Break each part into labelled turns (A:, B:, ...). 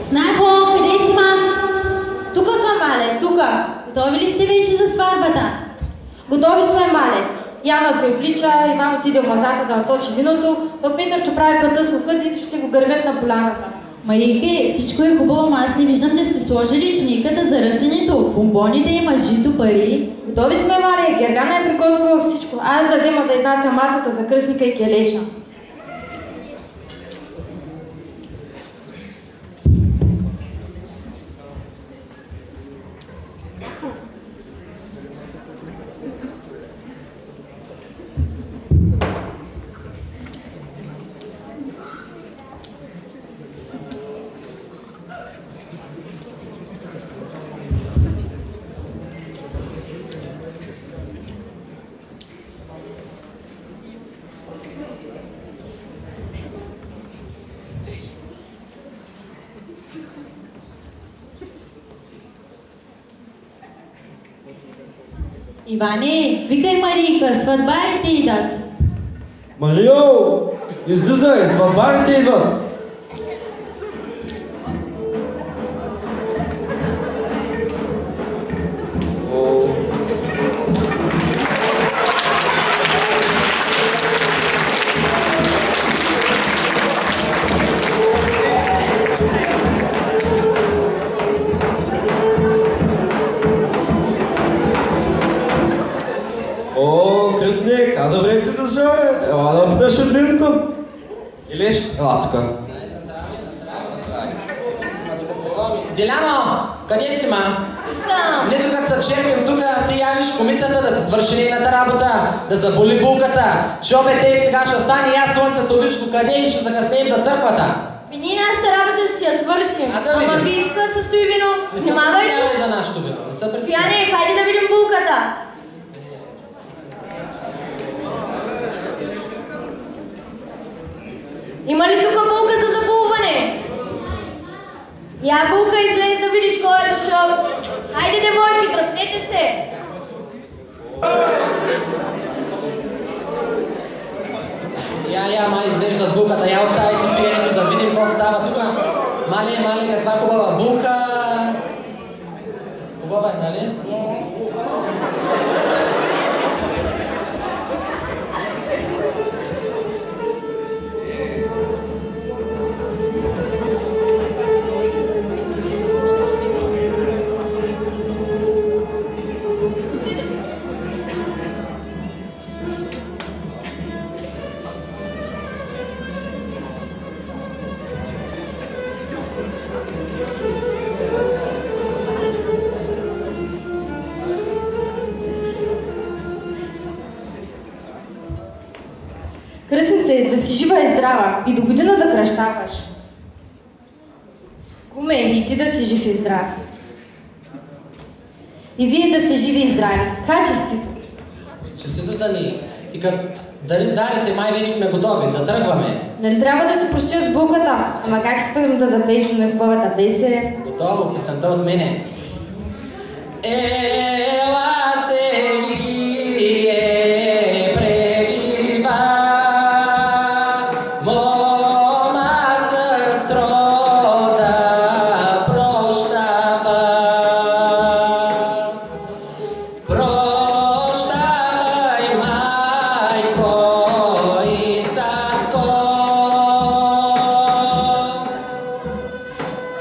A: Снайпо, къде си, ма? Тука съм, мале, тука. Готови ли сте вече за сватбата?
B: Готови сме, мале. Яна се облича, Иван отиде в мазата да наточи виното, пък Петър ще прави прата с лукът и ще го гървят на поляната.
A: Марийке, всичко е хубаво, аз не виждам да сте сложили чиниката за ръсенето, бомбоните и мъжито, пари.
B: Готови сме, мале, Гергана е приготвила всичко. Аз да взема да изнася масата за кръстника и келеша.
A: Иване, викай Марийка, сватбарите идат.
C: Марио, излизай, сватбарите идват. Кръстник, а добре си дошъл, ела да питаш от виното. Илиш, ела тука.
D: Деляно, къде си, ма?
A: Съм.
D: Не докато се черпим тука, ти явиш комицата да се свърши нейната работа, да заболи булката. Чобе, те сега ще стане я слънцето, виж го къде и ще закъснеем за църквата.
A: Ние нашата работа ще я свършим.
D: Да
A: Ама вие тук състои вино.
D: Не се притеснявай за нашето вино.
A: Стояне, хайде да видим булката. Има ли тук булка за запулване? Я булка, излез да видиш кой е дошъл. Хайде, девойки, дръпнете се.
D: Я, ма изглеждат булката. Я оставите пиенето да видим какво става тук. Мале, каква хубава булка. Хубава е, нали?
B: Кръстнице, да си жива и здрава и до година да кръщаваш. Куме, и ти да си жив и здрав. И вие да сте живи и здрави. Ка честито.
D: Честито да ни. И като дарите, май вече сме готови, да тръгваме.
B: Нали трябва да се простя с булката? Ама как искам да запееш на хубавата песен?
D: Готово, песента от мене. Ела се вие пребива, мома с рода прощава. Прощавай, майко и татко,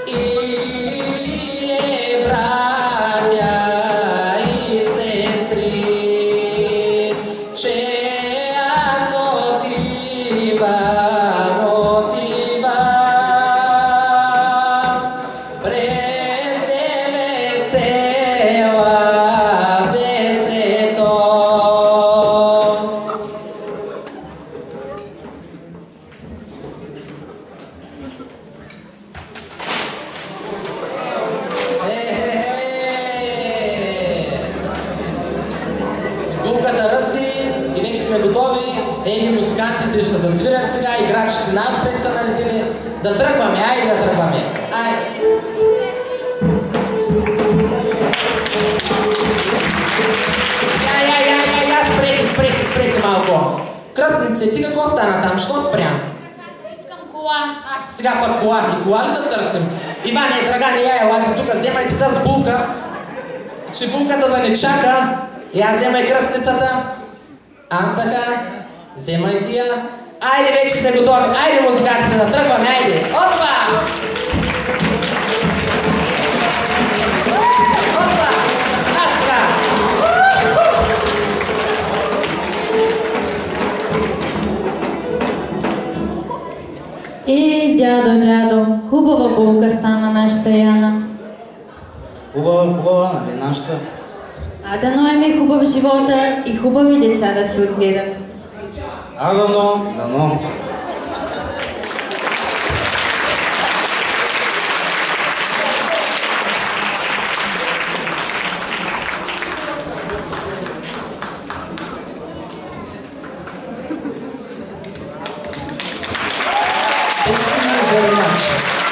D: и вие, братя и сестри, че аз отивам през 9 цела в 10-то. Булката ръси и вече сме готови. Еди музикантите ще засвирят сега, играчите най-отпред са наредили. Да тръгваме, айде да тръгваме. Айде. Спрете малко. Кръстнице, ти какво стана там? Що спря?
A: Искам кола.
D: Сега пък кола. И кола ли да търсим? Иване, Драгане, елате тук, вземайте тази булка. Че булката да не чака. Я вземай кръстницата. Така. Вземайте я. Айде, вече сме готови. Айде, музикантите, да тръгваме, айде. Опа! Опа! Аска!
B: Дядо, хубава булка стана нашата Яна.
C: Хубава, нали нашата?
B: Дано е хубав живота и хубави деца да си отгледат.
C: Дано.
D: Thank you very much.